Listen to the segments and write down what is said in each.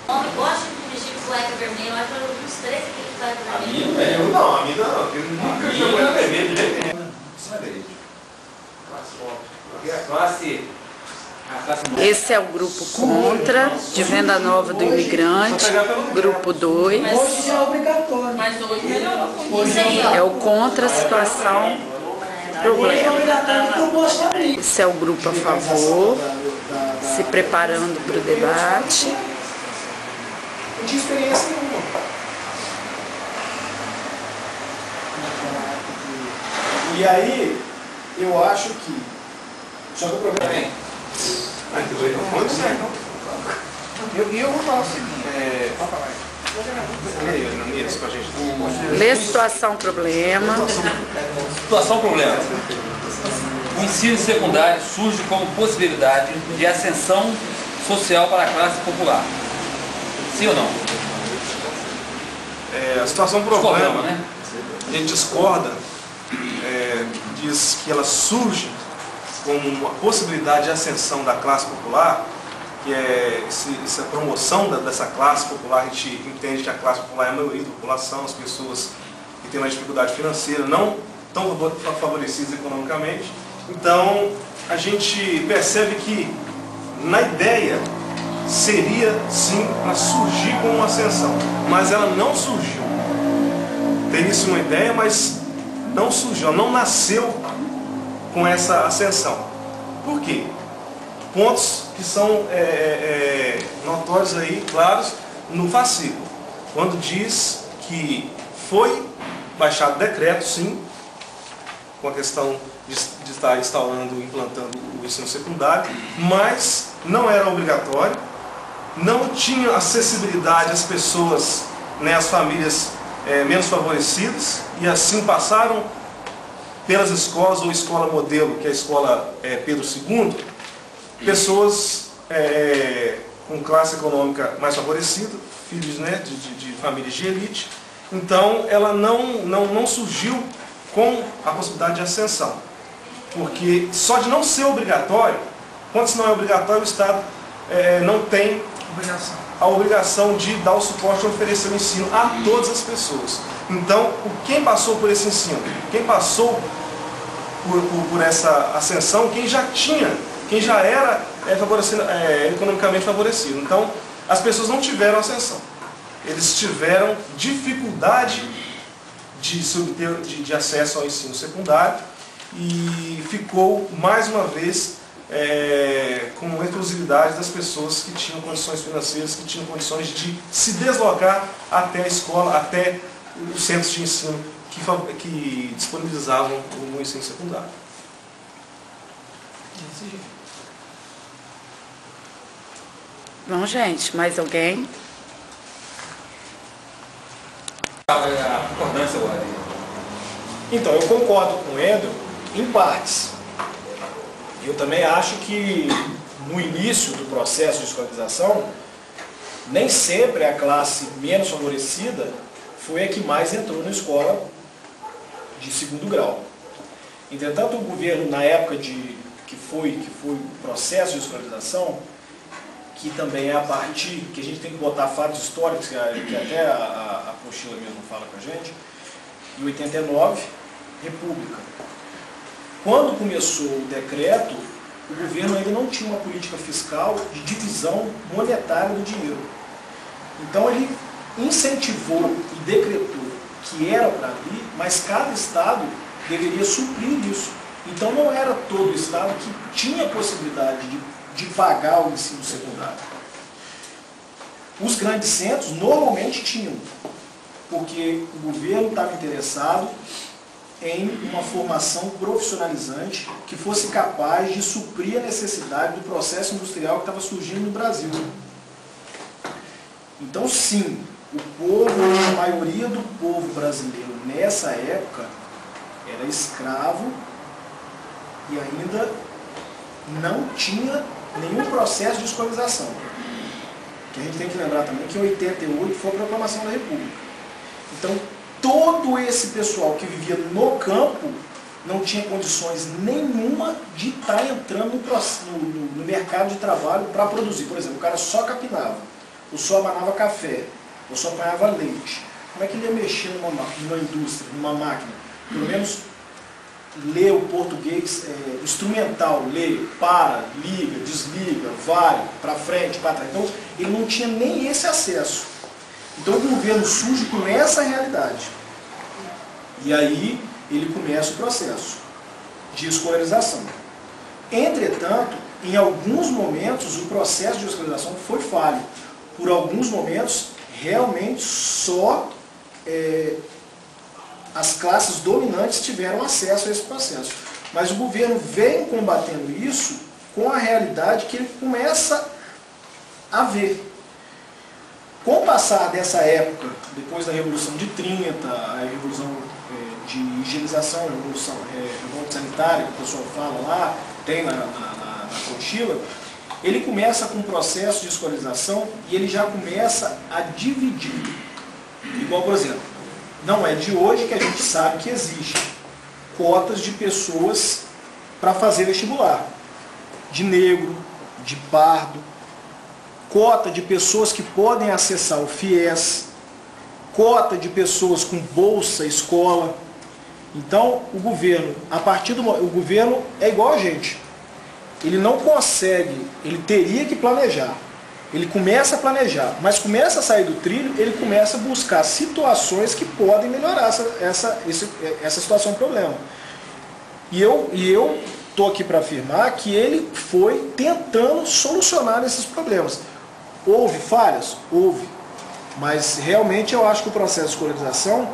Homem gosta de vestir cueca vermelha, eu acho que uns 3 aqui de cueca vermelha. Não, a minha não. Eu nunca jogo cueca vermelha de jeito nenhum. Esse é o grupo contra, de Venda Nova do Imigrante, grupo 2. Hoje é obrigatório. Mas hoje melhorou. É o contra a situação, problema. Problema. Esse é o grupo a favor, se preparando para o debate. Não tinha experiência nenhuma. E aí, eu acho que... Só que o problema é... Eu vou falar o seguinte... Lê situação, problema. Situação, problema. O ensino secundário surge como possibilidade de ascensão social para a classe popular. Sim ou não? A situação problema, Discordamos, né? a gente discorda, diz que ela surge como uma possibilidade de ascensão da classe popular, que é essa promoção dessa classe popular. A gente entende que a classe popular é a maioria da população, as pessoas que têm uma dificuldade financeira, não tão favorecidas economicamente. Então, a gente percebe que, na ideia, seria sim para surgir como uma ascensão, mas ela não surgiu. Teria-se uma ideia, mas não surgiu, não nasceu com essa ascensão. Por quê? Pontos que são notórios aí, claros, no fascículo, quando diz que foi baixado decreto, sim, com a questão de estar instalando, implantando o ensino secundário, mas não era obrigatório, não tinha acessibilidade às pessoas, né, às famílias menos favorecidas, e assim passaram pelas escolas, ou escola modelo, que é a escola Pedro II, pessoas com classe econômica mais favorecida, filhos, né, de famílias de elite. Então ela não surgiu com a possibilidade de ascensão, porque só de não ser obrigatório, quando se não é obrigatório, o Estado não tem a obrigação de dar o suporte e oferecer o ensino a todas as pessoas. Então, quem passou por esse ensino, quem passou por essa ascensão, quem já era economicamente favorecido. Então, as pessoas não tiveram ascensão. Eles tiveram dificuldade de acesso ao ensino secundário, e ficou, mais uma vez, com exclusividade das pessoas que tinham condições financeiras, que tinham condições de se deslocar até a escola, até os centros de ensino que disponibilizavam o ensino secundário. Bom, gente, mais alguém? A concordância agora. Então, eu concordo com o Endo em partes. Eu também acho que no início do processo de escolarização, nem sempre a classe menos favorecida foi a que mais entrou na escola de segundo grau. Entretanto, o governo, na época que foi o processo de escolarização, que também é a partir, que a gente tem que botar fatos históricos, que até a apostila mesmo fala com a gente, em 89, República. Quando começou o decreto, o governo ainda não tinha uma política fiscal de divisão monetária do dinheiro. Então ele incentivou e decretou que era para abrir, mas cada estado deveria suprir isso. Então não era todo o estado que tinha a possibilidade de pagar o ensino secundário. Os grandes centros normalmente tinham, porque o governo estava interessado em uma formação profissionalizante que fosse capaz de suprir a necessidade do processo industrial que estava surgindo no Brasil. Então, sim, o povo, a maioria do povo brasileiro nessa época era escravo e ainda não tinha nenhum processo de escravização. Que a gente tem que lembrar também que em 88 foi a proclamação da República. Então, todo esse pessoal que vivia no campo não tinha condições nenhuma de estar entrando no mercado de trabalho para produzir. Por exemplo, o cara só capinava, ou só abanava café, ou só apanhava leite. Como é que ele ia mexer numa indústria, numa máquina? Pelo menos ler o português instrumental, ler, para, liga, desliga, vai, para frente, para trás. Então, ele não tinha nem esse acesso. Então, o governo surge com essa realidade. E aí, ele começa o processo de escolarização. Entretanto, em alguns momentos, o processo de escolarização foi falho. Por alguns momentos, realmente só as classes dominantes tiveram acesso a esse processo. Mas o governo vem combatendo isso com a realidade que ele começa a ver. Com o passar dessa época, depois da Revolução de 30, a Revolução de higienização, a Revolução sanitária, que o pessoal fala lá, tem na apostila, ele começa com um processo de escolarização e ele já começa a dividir. Igual, por exemplo, não é de hoje que a gente sabe que existe cotas de pessoas para fazer vestibular. De negro, de pardo, cota de pessoas que podem acessar o FIES, cota de pessoas com bolsa escola. Então, o governo, o governo é igual a gente. Ele não consegue, ele teria que planejar. Ele começa a planejar, mas começa a sair do trilho, ele começa a buscar situações que podem melhorar essa situação, problema. E eu estou aqui para afirmar que ele foi tentando solucionar esses problemas. Houve falhas? Houve. Mas realmente eu acho que o processo de escolarização,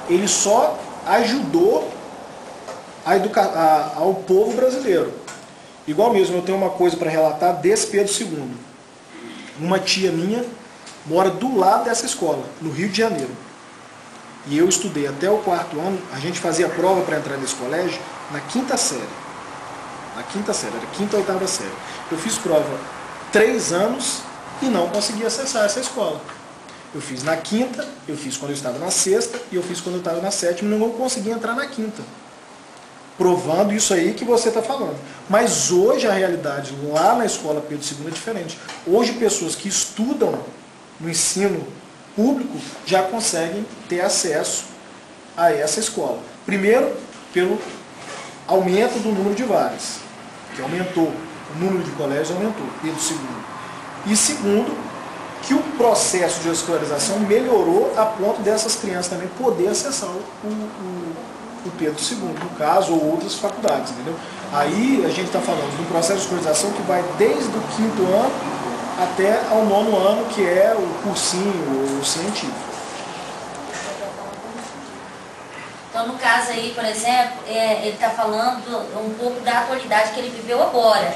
ele só ajudou ao povo brasileiro. Igual mesmo, eu tenho uma coisa para relatar desse Pedro II. Uma tia minha mora do lado dessa escola, no Rio de Janeiro. E eu estudei até o 4º ano, a gente fazia prova para entrar nesse colégio na 5ª série. Na 5ª série, era 5ª ou 8ª série. Eu fiz prova 3 anos e não consegui acessar essa escola. Eu fiz na 5ª, eu fiz quando eu estava na 6ª e eu fiz quando eu estava na 7ª e não consegui entrar na 5ª. Provando isso aí que você está falando. Mas hoje a realidade lá na escola Pedro II é diferente. Hoje pessoas que estudam no ensino público já conseguem ter acesso a essa escola. Primeiro, pelo aumento do número de vagas, que aumentou, o número de colégios aumentou, Pedro II. E segundo, que o processo de escolarização melhorou a ponto dessas crianças também poder acessar o Pedro II, no caso, ou outras faculdades, entendeu? Aí a gente está falando de um processo de escolarização que vai desde o 5º ano até ao 9º ano, que é o cursinho, o científico. Então, no caso aí, por exemplo, ele está falando um pouco da atualidade que ele viveu agora.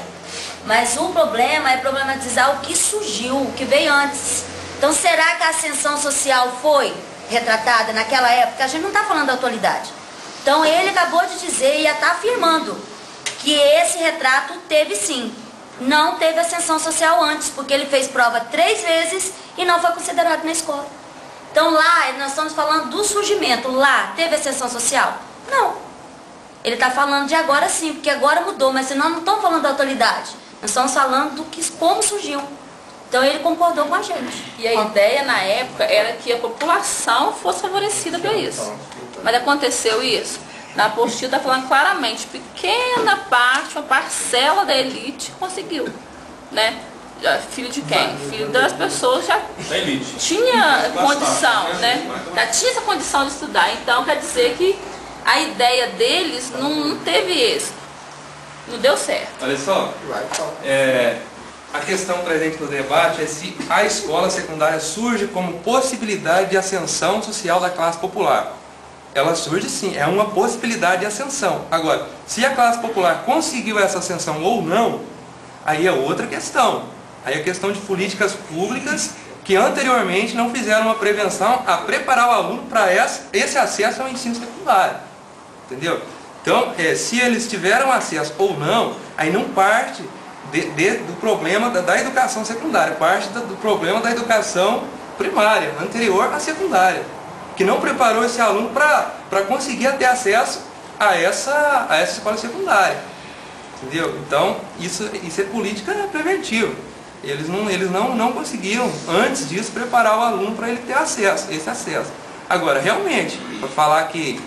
Mas o problema é problematizar o que surgiu, o que veio antes. Então, será que a ascensão social foi retratada naquela época? A gente não está falando da atualidade. Então, ele acabou de dizer e está afirmando que esse retrato teve sim. Não teve ascensão social antes, porque ele fez prova 3 vezes e não foi considerado na escola. Então, lá, nós estamos falando do surgimento. Lá, teve ascensão social? Não. Ele está falando de agora sim, porque agora mudou, mas nós não estamos falando da atualidade. Nós estamos falando como surgiu. Então, ele concordou com a gente. E a ideia, na época, era que a população fosse favorecida por isso. Mas aconteceu isso? Na apostila está falando claramente, pequena parte, uma parcela da elite conseguiu, né? Filho de quem? Filho das pessoas já tinha condição, né? Já tinha essa condição de estudar. Então, quer dizer que a ideia deles não teve êxito. Não deu certo. Olha só, a questão presente no debate é se a escola secundária surge como possibilidade de ascensão social da classe popular. Ela surge sim, é uma possibilidade de ascensão. Agora, se a classe popular conseguiu essa ascensão ou não, aí é outra questão. Aí é questão de políticas públicas que anteriormente não fizeram uma prevenção a preparar o aluno para esse acesso ao ensino secundário. Entendeu? Então, se eles tiveram acesso ou não, aí não parte do problema da educação secundária, parte do problema da educação primária, anterior à secundária. que não preparou esse aluno para conseguir ter acesso a essa escola secundária. Entendeu? Então, isso é política preventiva. Eles não conseguiram, antes disso, preparar o aluno para ele ter esse acesso. Agora, realmente, para falar que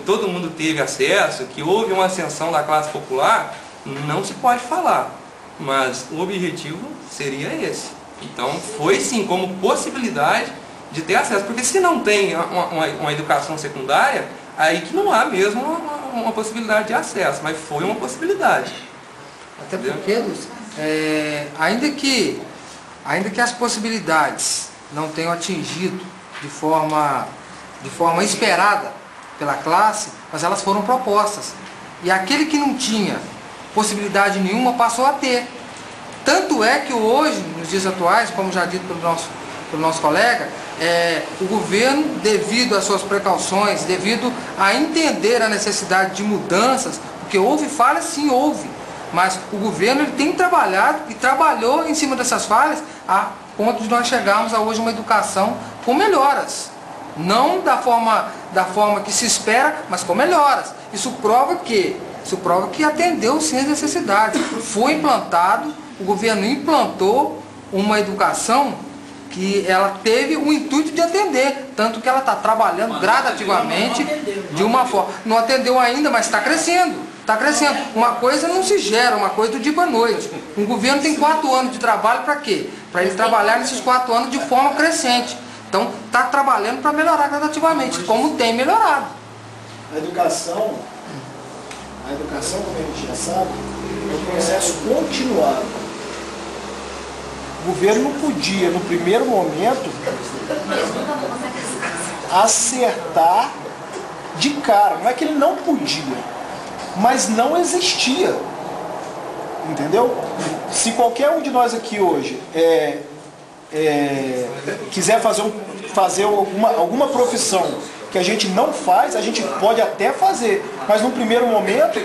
todo mundo teve acesso, que houve uma ascensão da classe popular, não se pode falar. Mas o objetivo seria esse. Então, foi sim como possibilidade de ter acesso. Porque se não tem uma educação secundária, aí que não há mesmo uma possibilidade de acesso. Mas foi uma possibilidade. Até porque, Lúcio, ainda que as possibilidades não tenham atingido de forma esperada pela classe, mas elas foram propostas. E aquele que não tinha possibilidade nenhuma passou a ter. Tanto é que hoje, nos dias atuais, como já dito pelo nosso colega, o governo, devido às suas precauções, devido a entender a necessidade de mudanças, porque houve falhas, sim, houve, mas o governo ele tem trabalhado e trabalhou em cima dessas falhas a ponto de nós chegarmos a hoje uma educação com melhoras. Não da forma que se espera, mas com melhoras. Isso prova que atendeu sim as necessidades. Foi implantado, o governo implantou uma educação que ela teve o intuito de atender, tanto que ela está trabalhando gradativamente de uma forma. Não atendeu ainda, mas está crescendo. Está crescendo. Uma coisa não se gera, uma coisa do dia para a noite. Um governo tem 4 anos de trabalho para quê? Para ele trabalhar nesses 4 anos de forma crescente. Então, está trabalhando para melhorar gradativamente, como tem melhorado. A educação, como a gente já sabe, é um processo continuado. O governo não podia, no primeiro momento, acertar de cara. Não é que ele não podia, mas não existia. Entendeu? Se qualquer um de nós aqui hoje quiser fazer alguma profissão que a gente não faz, a gente pode até fazer, mas no primeiro momento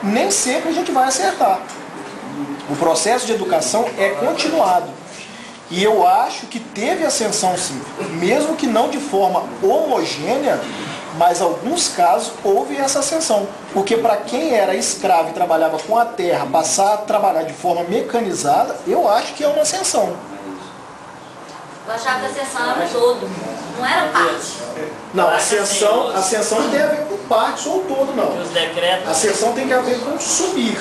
nem sempre a gente vai acertar. O processo de educação é continuado e eu acho que teve ascensão sim, mesmo que não de forma homogênea, mas em alguns casos houve essa ascensão, porque para quem era escravo e trabalhava com a terra, passar a trabalhar de forma mecanizada, eu acho que é uma ascensão. Eu achava que a ascensão era todo, não era parte. Não, a ascensão não tem a ver com partes ou todo, não. Os decretos... A ascensão tem que a ver com subir.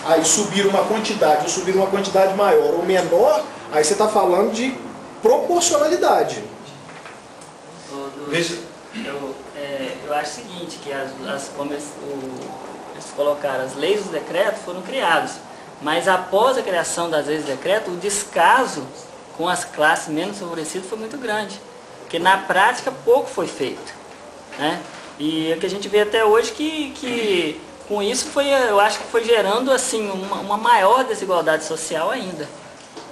Aí subir uma quantidade, ou subir uma quantidade maior ou menor, aí você está falando de proporcionalidade. Veja. Eu acho o seguinte, que como eles colocaram, as leis e os decretos foram criados, mas após a criação das leis e decretos, o descaso com as classes menos favorecidas foi muito grande, porque na prática pouco foi feito, né? E o que a gente vê até hoje que com isso eu acho que foi gerando assim uma maior desigualdade social ainda,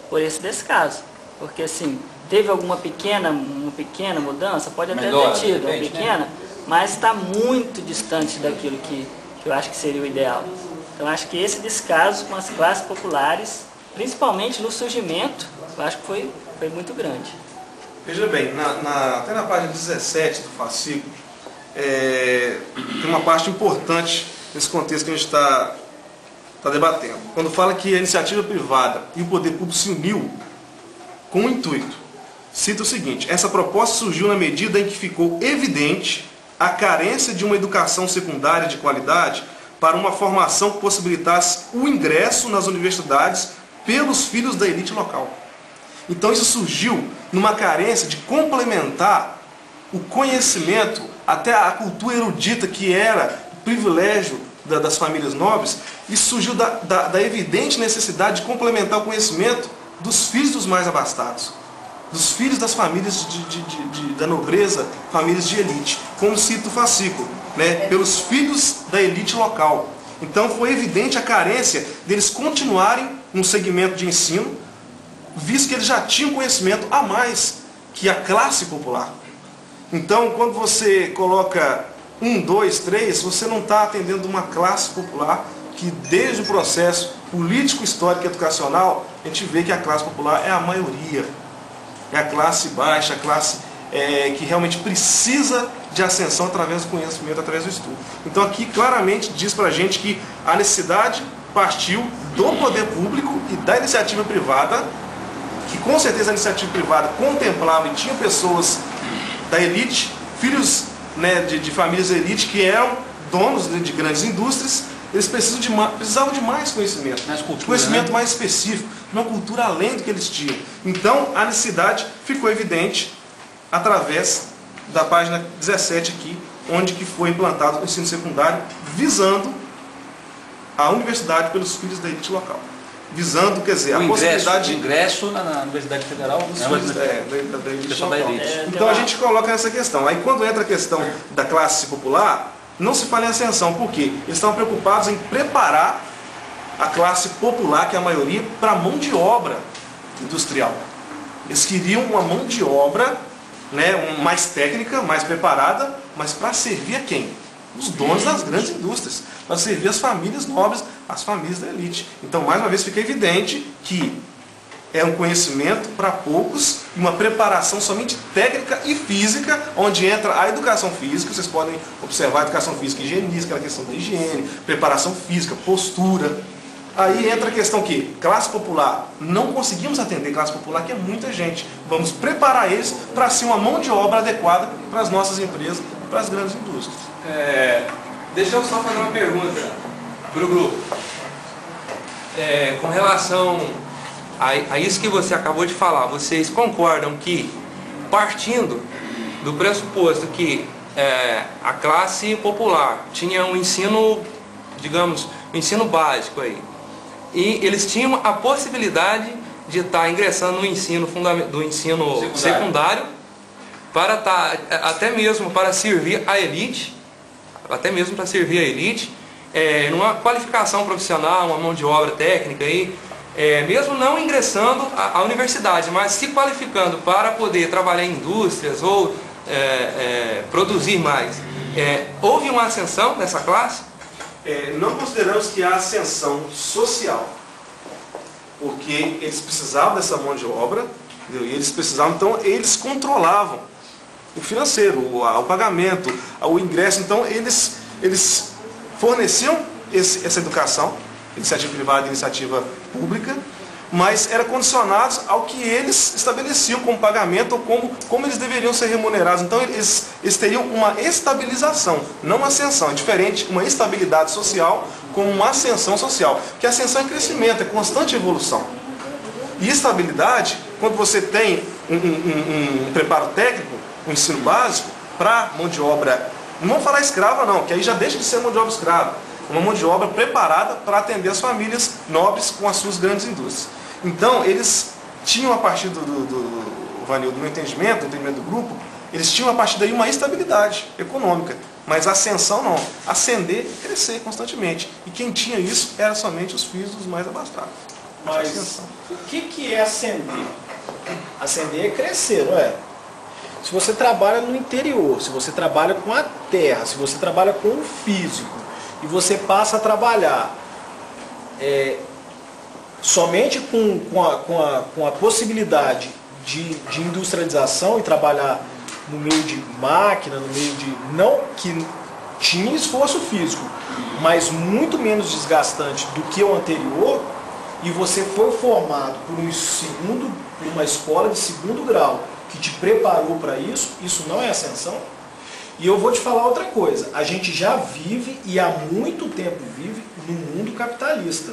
por esse descaso, porque assim, teve alguma pequena mudança, pode até ter tido, uma pequena, mas está muito distante daquilo que eu acho que seria o ideal. Então acho que esse descaso com as classes populares, principalmente no surgimento, eu acho que foi muito grande. Veja bem, até na página 17 do fascículo, tem uma parte importante nesse contexto que a gente está debatendo. Quando fala que a iniciativa privada e o poder público se uniu com um intuito. Cita o seguinte: essa proposta surgiu na medida em que ficou evidente a carência de uma educação secundária de qualidade para uma formação que possibilitasse o ingresso nas universidades pelos filhos da elite local. Então isso surgiu numa carência de complementar o conhecimento, até a cultura erudita que era o privilégio das famílias nobres. Isso surgiu da evidente necessidade de complementar o conhecimento dos filhos dos mais abastados, dos filhos das famílias da nobreza, famílias de elite, como cita o fascículo, né? Pelos filhos da elite local. Então foi evidente a carência deles continuarem no segmento de ensino, visto que eles já tinham conhecimento a mais que a classe popular. Então, quando você coloca 1, 2, 3, você não está atendendo uma classe popular que, desde o processo político, histórico e educacional, a gente vê que a classe popular é a maioria. É a classe baixa, a classe que realmente precisa de ascensão através do conhecimento, através do estudo. Então aqui claramente diz para a gente que a necessidade partiu do poder público e da iniciativa privada, que com certeza a iniciativa privada contemplava e tinha pessoas da elite, filhos, né, de famílias elite que eram donos de grandes indústrias. Eles precisavam de mais conhecimento, conhecimento, né, mais específico, uma cultura além do que eles tinham. Então a necessidade ficou evidente através da página 17 aqui, onde que foi implantado o ensino secundário, visando a universidade pelos filhos da elite local. Visando, quer dizer, a possibilidade de ingresso na Universidade Federal, dos filhos da elite local. Então a gente coloca essa questão. Aí quando entra a questão da classe popular, não se fala em ascensão, porque eles estavam preocupados em preparar a classe popular, que é a maioria, para a mão de obra industrial. Eles queriam uma mão de obra, né, mais técnica, mais preparada, mas para servir a quem? Os donos das grandes indústrias, para servir as famílias nobres, as famílias da elite. Então, mais uma vez, fica evidente que é um conhecimento para poucos, uma preparação somente técnica e física, onde entra a educação física. Vocês podem observar a educação física higienista, aquela questão da higiene, preparação física, postura. Aí entra a questão que classe popular, não conseguimos atender classe popular, que é muita gente. Vamos preparar eles para ser uma mão de obra adequada para as nossas empresas, para as grandes indústrias. Deixa eu só fazer uma pergunta para o grupo. Com relação a isso que você acabou de falar, vocês concordam que, partindo do pressuposto que a classe popular tinha um ensino, digamos, um ensino básico aí, e eles tinham a possibilidade de estar ingressando no ensino secundário para estar, até mesmo para servir a elite, numa qualificação profissional, uma mão de obra técnica aí, mesmo não ingressando à universidade, mas se qualificando para poder trabalhar em indústrias ou produzir mais. Houve uma ascensão nessa classe? Não consideramos que há ascensão social, porque eles precisavam dessa mão de obra, entendeu? E eles precisavam, então eles controlavam o financeiro, o pagamento, o ingresso. Então eles forneciam essa educação, iniciativa privada e iniciativa pública, mas eram condicionados ao que eles estabeleciam como pagamento ou como eles deveriam ser remunerados. Então eles teriam uma estabilização, não uma ascensão. É diferente uma estabilidade social como uma ascensão social. Porque a ascensão é crescimento, é constante evolução. E estabilidade, quando você tem um preparo técnico, um ensino básico, para mão de obra, não vamos falar escrava não, que aí já deixa de ser mão de obra escrava. Uma mão de obra preparada para atender as famílias nobres com as suas grandes indústrias. Então, eles tinham, a partir do Vanildo, no entendimento do grupo, eles tinham a partir daí uma estabilidade econômica, mas ascensão não. Ascender, crescer constantemente. E quem tinha isso era somente os filhos dos mais abastados. Mas o que é ascender? Ascender é crescer, não é? Se você trabalha no interior, se você trabalha com a terra, se você trabalha com o físico, e você passa a trabalhar somente com a possibilidade de industrialização e trabalhar no meio de máquina, no meio de... Não que tinha esforço físico, mas muito menos desgastante do que o anterior, e você foi formado por uma escola de segundo grau que te preparou para isso, isso não é ascensão? E eu vou te falar outra coisa, a gente já vive e há muito tempo vive no mundo capitalista.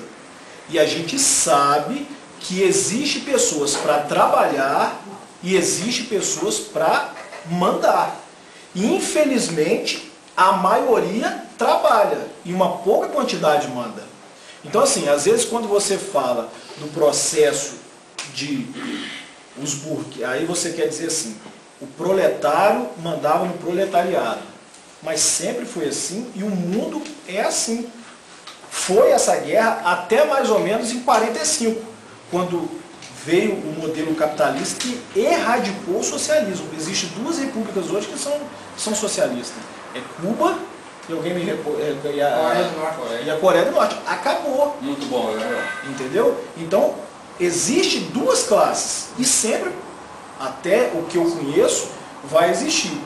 E a gente sabe que existe pessoas para trabalhar e existe pessoas para mandar. E infelizmente a maioria trabalha e uma pouca quantidade manda. Então assim, às vezes quando você fala do processo de os burgueses, aí você quer dizer assim, o proletário mandava no proletariado. Mas sempre foi assim e o mundo é assim. Foi essa guerra até mais ou menos em 45, quando veio o modelo capitalista que erradicou o socialismo. Existem duas repúblicas hoje que são socialistas. É Cuba e alguém me e a Coreia do Norte. Acabou. Muito bom, né? Entendeu? Então, existem duas classes. E sempre, até o que eu conheço, vai existir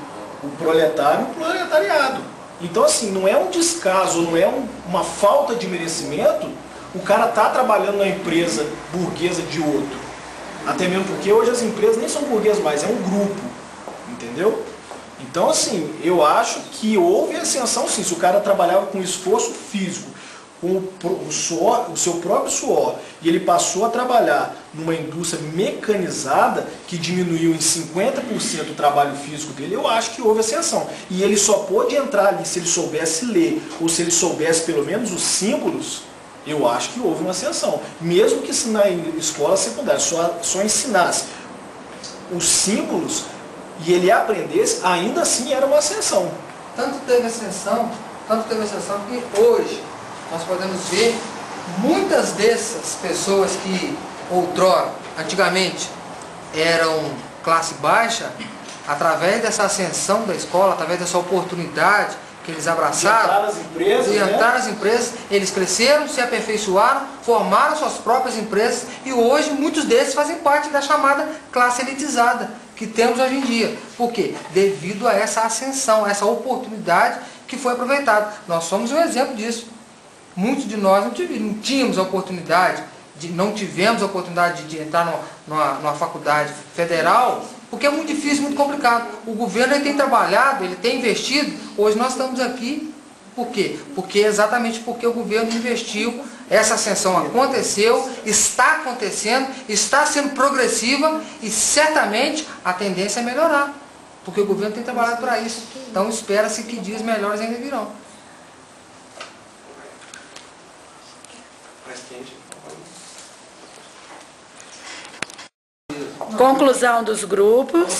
o proletário e o proletariado. Então, assim, não é um descaso, não é uma falta de merecimento o cara tá trabalhando na empresa burguesa de outro. Até mesmo porque hoje as empresas nem são burguesas mais, é um grupo, entendeu? Então, assim, eu acho que houve ascensão sim. Se o cara trabalhava com esforço físico, com o seu próprio suor, e ele passou a trabalhar numa indústria mecanizada que diminuiu em 50% o trabalho físico dele, eu acho que houve ascensão. E ele só pôde entrar ali se ele soubesse ler, ou se ele soubesse pelo menos os símbolos, eu acho que houve uma ascensão. Mesmo que na escola secundária só ensinasse os símbolos e ele aprendesse, ainda assim era uma ascensão. Tanto teve ascensão que hoje nós podemos ver muitas dessas pessoas que outrora, antigamente, eram classe baixa, através dessa ascensão da escola, através dessa oportunidade que eles abraçaram, entraram nas empresas, eles cresceram, se aperfeiçoaram, formaram suas próprias empresas e hoje muitos desses fazem parte da chamada classe elitizada que temos hoje em dia. Por quê? Devido a essa ascensão, a essa oportunidade que foi aproveitada. Nós somos um exemplo disso. Muitos de nós não tínhamos a oportunidade, não tivemos a oportunidade de entrar numa faculdade federal, porque é muito difícil, muito complicado. O governo ele tem trabalhado, ele tem investido, hoje nós estamos aqui. Por quê? Exatamente porque o governo investiu, essa ascensão aconteceu, está acontecendo, está sendo progressiva e certamente a tendência é melhorar, porque o governo tem trabalhado para isso. Então espera-se que dias melhores ainda virão. Conclusão dos grupos.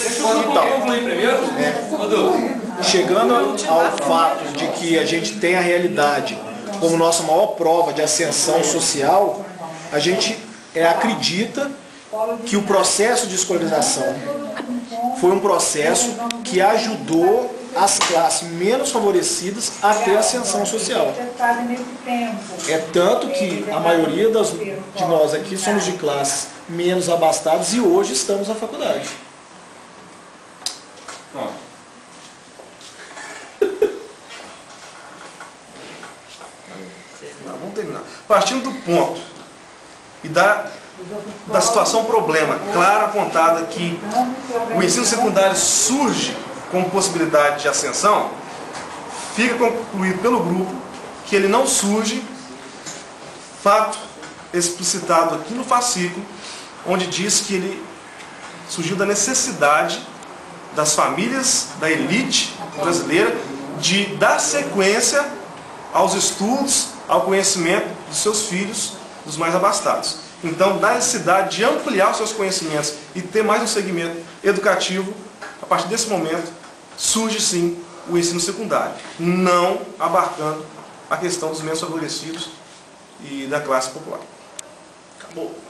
Chegando ao fato de que a gente tem a realidade como nossa maior prova de ascensão social, a gente acredita que o processo de escolarização foi um processo que ajudou as classes menos favorecidas a ter ascensão social. É tanto que a maioria de nós aqui somos de classes menos abastadas e hoje estamos na faculdade. Vamos terminar. Partindo do ponto e da situação problema clara apontada que o ensino secundário surge como possibilidade de ascensão, fica concluído pelo grupo que ele não surge, fato explicitado aqui no fascículo, onde diz que ele surgiu da necessidade das famílias, da elite brasileira, de dar sequência aos estudos, ao conhecimento dos seus filhos, dos mais abastados. Então, da necessidade de ampliar os seus conhecimentos e ter mais um segmento educativo, a partir desse momento, surge sim o ensino secundário, não abarcando a questão dos menos favorecidos e da classe popular. Acabou.